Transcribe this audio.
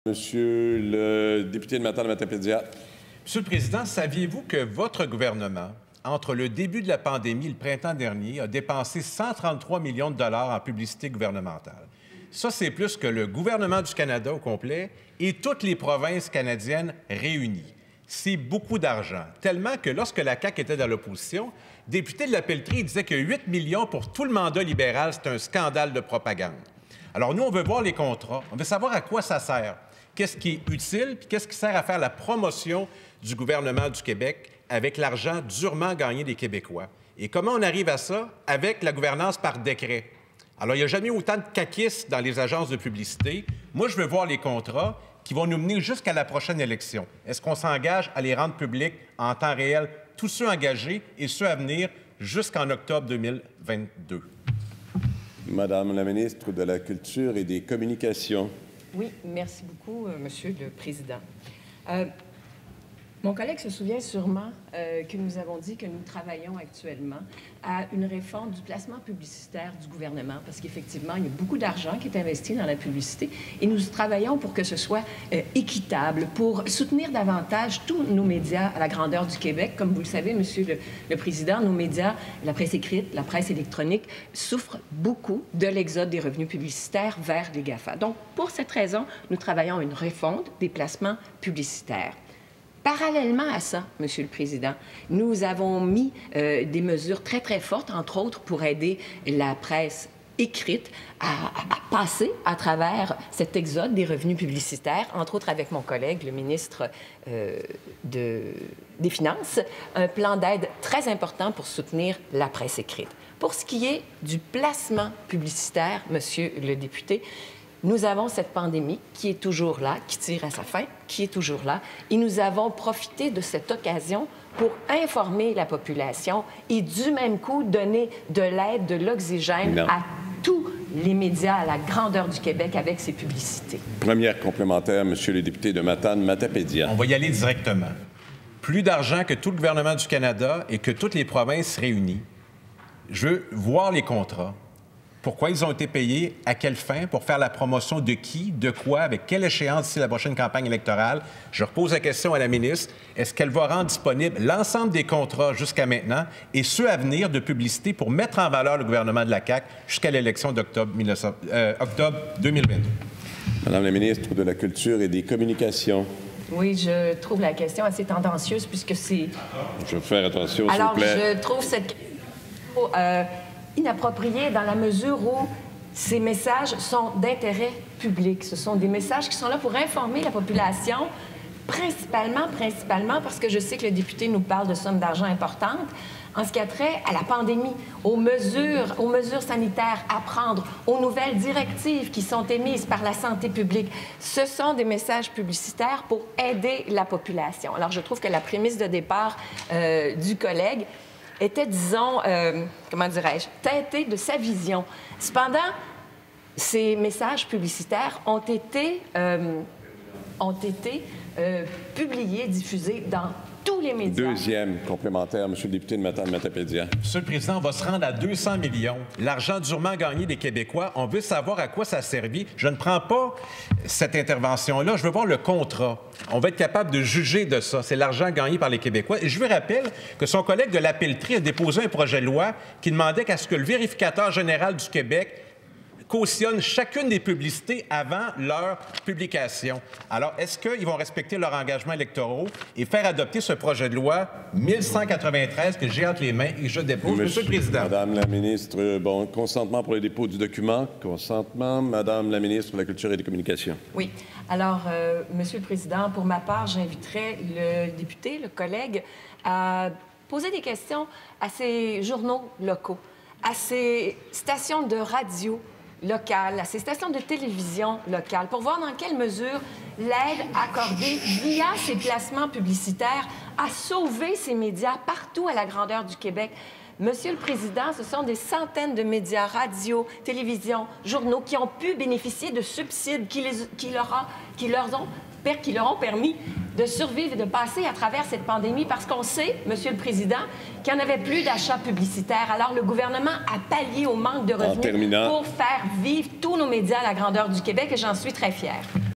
Monsieur le député de Matane-Matapédia. Monsieur le Président, saviez-vous que votre gouvernement, entre le début de la pandémie et le printemps dernier, a dépensé 133 millions de dollars en publicité gouvernementale? Ça, c'est plus que le gouvernement du Canada au complet et toutes les provinces canadiennes réunies. C'est beaucoup d'argent, tellement que lorsque la CAQ était dans l'opposition, le député de la Pelletrie disait que 8 millions pour tout le mandat libéral, c'est un scandale de propagande. Alors nous, on veut voir les contrats, on veut savoir à quoi ça sert. Qu'est-ce qui est utile, puis qu'est-ce qui sert à faire la promotion du gouvernement du Québec avec l'argent durement gagné des Québécois. Et comment on arrive à ça? Avec la gouvernance par décret. Alors, il n'y a jamais eu autant de caquistes dans les agences de publicité. Moi, je veux voir les contrats qui vont nous mener jusqu'à la prochaine élection. Est-ce qu'on s'engage à les rendre publics en temps réel, tous ceux engagés et ceux à venir jusqu'en octobre 2022? Madame la ministre de la Culture et des Communications. Oui, merci beaucoup, Monsieur le Président. Mon collègue se souvient sûrement que nous avons dit que nous travaillons actuellement à une réforme du placement publicitaire du gouvernement, parce qu'effectivement, il y a beaucoup d'argent qui est investi dans la publicité et nous travaillons pour que ce soit équitable, pour soutenir davantage tous nos médias à la grandeur du Québec. Comme vous le savez, Monsieur le Président, nos médias, la presse écrite, la presse électronique, souffrent beaucoup de l'exode des revenus publicitaires vers les GAFA. Donc, pour cette raison, nous travaillons à une refonte des placements publicitaires. Parallèlement à ça, Monsieur le Président, nous avons mis des mesures très, très fortes, entre autres, pour aider la presse écrite à passer à travers cet exode des revenus publicitaires, entre autres avec mon collègue, le ministre des Finances, un plan d'aide très important pour soutenir la presse écrite. Pour ce qui est du placement publicitaire, Monsieur le député, nous avons cette pandémie qui est toujours là, qui tire à sa fin, qui est toujours là, et nous avons profité de cette occasion pour informer la population et du même coup donner de l'aide, de l'oxygène à tous les médias à la grandeur du Québec avec ces publicités. Première complémentaire, Monsieur le député de Matane-Matapédia. On va y aller directement. Plus d'argent que tout le gouvernement du Canada et que toutes les provinces réunies. Je veux voir les contrats. Pourquoi ils ont été payés, à quelle fin, pour faire la promotion de qui, de quoi, avec quelle échéance d'ici la prochaine campagne électorale. Je repose la question à la ministre. Est-ce qu'elle va rendre disponible l'ensemble des contrats jusqu'à maintenant et ceux à venir de publicité pour mettre en valeur le gouvernement de la CAQ jusqu'à l'élection d'octobre 2022? Madame la ministre de la Culture et des Communications. Oui, je trouve la question assez tendancieuse puisque c'est... Je vais faire attention, s'il vous plaît. Alors, je trouve cette inapproprié dans la mesure où ces messages sont d'intérêt public. Ce sont des messages qui sont là pour informer la population, principalement parce que je sais que le député nous parle de sommes d'argent importantes, en ce qui a trait à la pandémie, aux mesures sanitaires à prendre, aux nouvelles directives qui sont émises par la santé publique. Ce sont des messages publicitaires pour aider la population. Alors, je trouve que la prémisse de départ du collègue était, disons, comment dirais-je, teintée de sa vision. Cependant, ces messages publicitaires ont été publiés, diffusés dans tous les médias. Deuxième complémentaire, Monsieur le député de Matane-Matapédia. Monsieur le Président, on va se rendre à 200 millions. L'argent durement gagné des Québécois, on veut savoir à quoi ça a servi. Je ne prends pas cette intervention-là, je veux voir le contrat. On va être capable de juger de ça. C'est l'argent gagné par les Québécois. Et je vous rappelle que son collègue de la Pelletrie a déposé un projet de loi qui demandait qu'à ce que le vérificateur général du Québec cautionne chacune des publicités avant leur publication. Alors, est-ce qu'ils vont respecter leurs engagements électoraux et faire adopter ce projet de loi 1193 que j'ai entre les mains et je dépose? Monsieur le Président. Madame la ministre, bon, consentement pour le dépôt du document. Consentement. Madame la ministre de la Culture et des Communications. Oui. Alors, Monsieur le Président, pour ma part, j'inviterai le député, le collègue, à poser des questions à ces journaux locaux, à ces stations de radio locales, à ces stations de télévision locales, pour voir dans quelle mesure l'aide accordée via ces placements publicitaires a sauvé ces médias partout à la grandeur du Québec. Monsieur le Président, ce sont des centaines de médias, radio, télévision, journaux qui ont pu bénéficier de subsides qui leur ont permis de survivre et de passer à travers cette pandémie parce qu'on sait, Monsieur le Président, qu'il n'y en avait plus d'achats publicitaires. Alors, le gouvernement a pallié au manque de revenus pour faire vivre tous nos médias à la grandeur du Québec et j'en suis très fière.